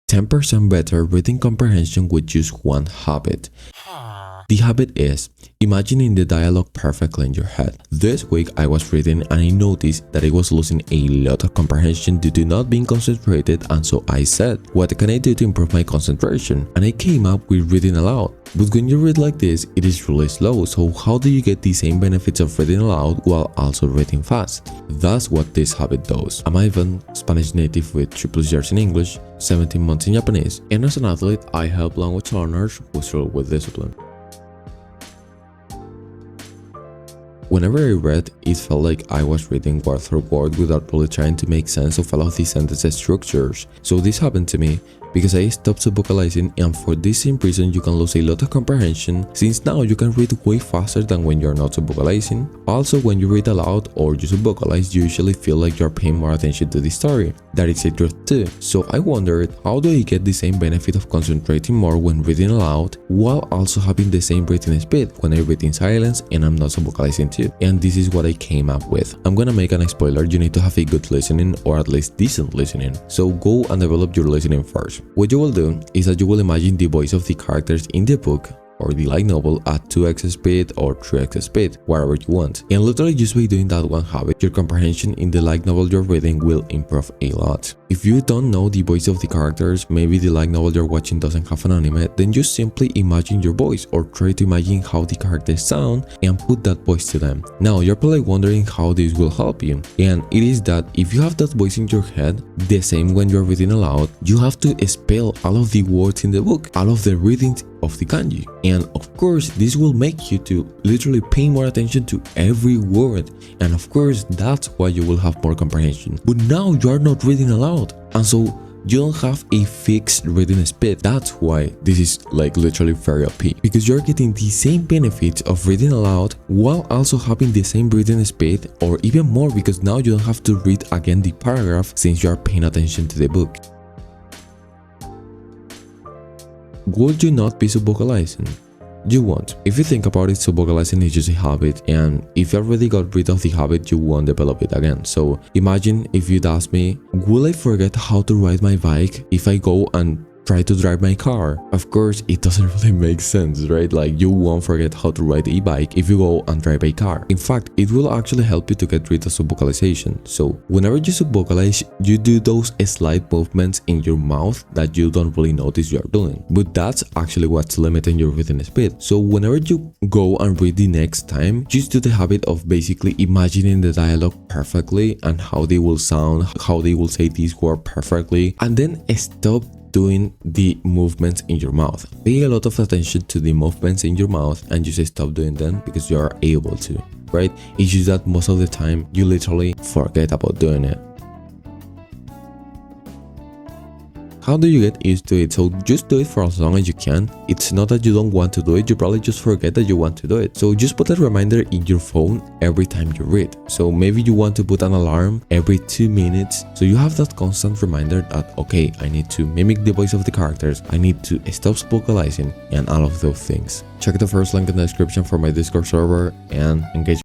10% better reading comprehension with just one habit. The habit is imagining the dialogue perfectly in your head. This week I was reading and I noticed that I was losing a lot of comprehension due to not being concentrated, and so I said, what can I do to improve my concentration? And I came up with reading aloud. But when you read like this, it is really slow, so how do you get the same benefits of reading aloud while also reading fast? That's what this habit does. I'm Ivan, Spanish native with 3+ years in English, 17 months in Japanese, and as an athlete, I help language learners who struggle with discipline. Whenever I read, it felt like I was reading word for word without really trying to make sense of all of the sentence structures. So this happened to me because I stopped subvocalizing, and for this same reason you can lose a lot of comprehension, since now you can read way faster than when you're not subvocalizing. Also, when you read aloud or you subvocalize, you usually feel like you're paying more attention to the story. That is a truth too. So I wondered, how do I get the same benefit of concentrating more when reading aloud while also having the same reading speed when I read in silence and I'm not subvocalizing too? And this is what I came up with. I'm gonna make an spoiler: you need to have a good listening, or at least decent listening. So go and develop your listening first. What you will do is that you will imagine the voice of the characters in the book or the light novel at 2x speed or 3x speed, whatever you want. And literally just by doing that one habit, your comprehension in the light novel you're reading will improve a lot. If you don't know the voice of the characters, maybe the light novel you're watching doesn't have an anime, then just simply imagine your voice or try to imagine how the characters sound and put that voice to them. Now you're probably wondering how this will help you, and it is that if you have that voice in your head, the same when you're reading aloud, you have to spell all of the words in the book, all of the readings of the kanji, and of course this will make you to literally pay more attention to every word, and of course that's why you will have more comprehension. But now you are not reading aloud, and so you don't have a fixed reading speed. That's why this is like literally very OP, because you're getting the same benefits of reading aloud while also having the same reading speed, or even more, because now you don't have to read again the paragraph since you are paying attention to the book. Would you not be subvocalizing? You won't. If you think about it, subvocalizing is just a habit, and if you already got rid of the habit, you won't develop it again. So imagine if you'd ask me, will I forget how to ride my bike if I go and try to drive my car? Of course, it doesn't really make sense, right? Like, you won't forget how to ride a bike if you go and drive a car. In fact, it will actually help you to get rid of subvocalization. So whenever you subvocalize, you do those slight movements in your mouth that you don't really notice you're doing, but that's actually what's limiting your reading speed. So whenever you go and read the next time, just do the habit of basically imagining the dialogue perfectly and how they will sound, how they will say this word perfectly, and then stop doing the movements in your mouth. Pay a lot of attention to the movements in your mouth and just stop doing them because you are able to, right? It's just that most of the time you literally forget about doing it. How do you get used to it? So just do it for as long as you can. It's not that you don't want to do it, you probably just forget that you want to do it. So just put a reminder in your phone every time you read. So maybe you want to put an alarm every 2 minutes, so you have that constant reminder that, okay, I need to mimic the voice of the characters, I need to stop vocalizing, and all of those things. Check the first link in the description for my Discord server and engage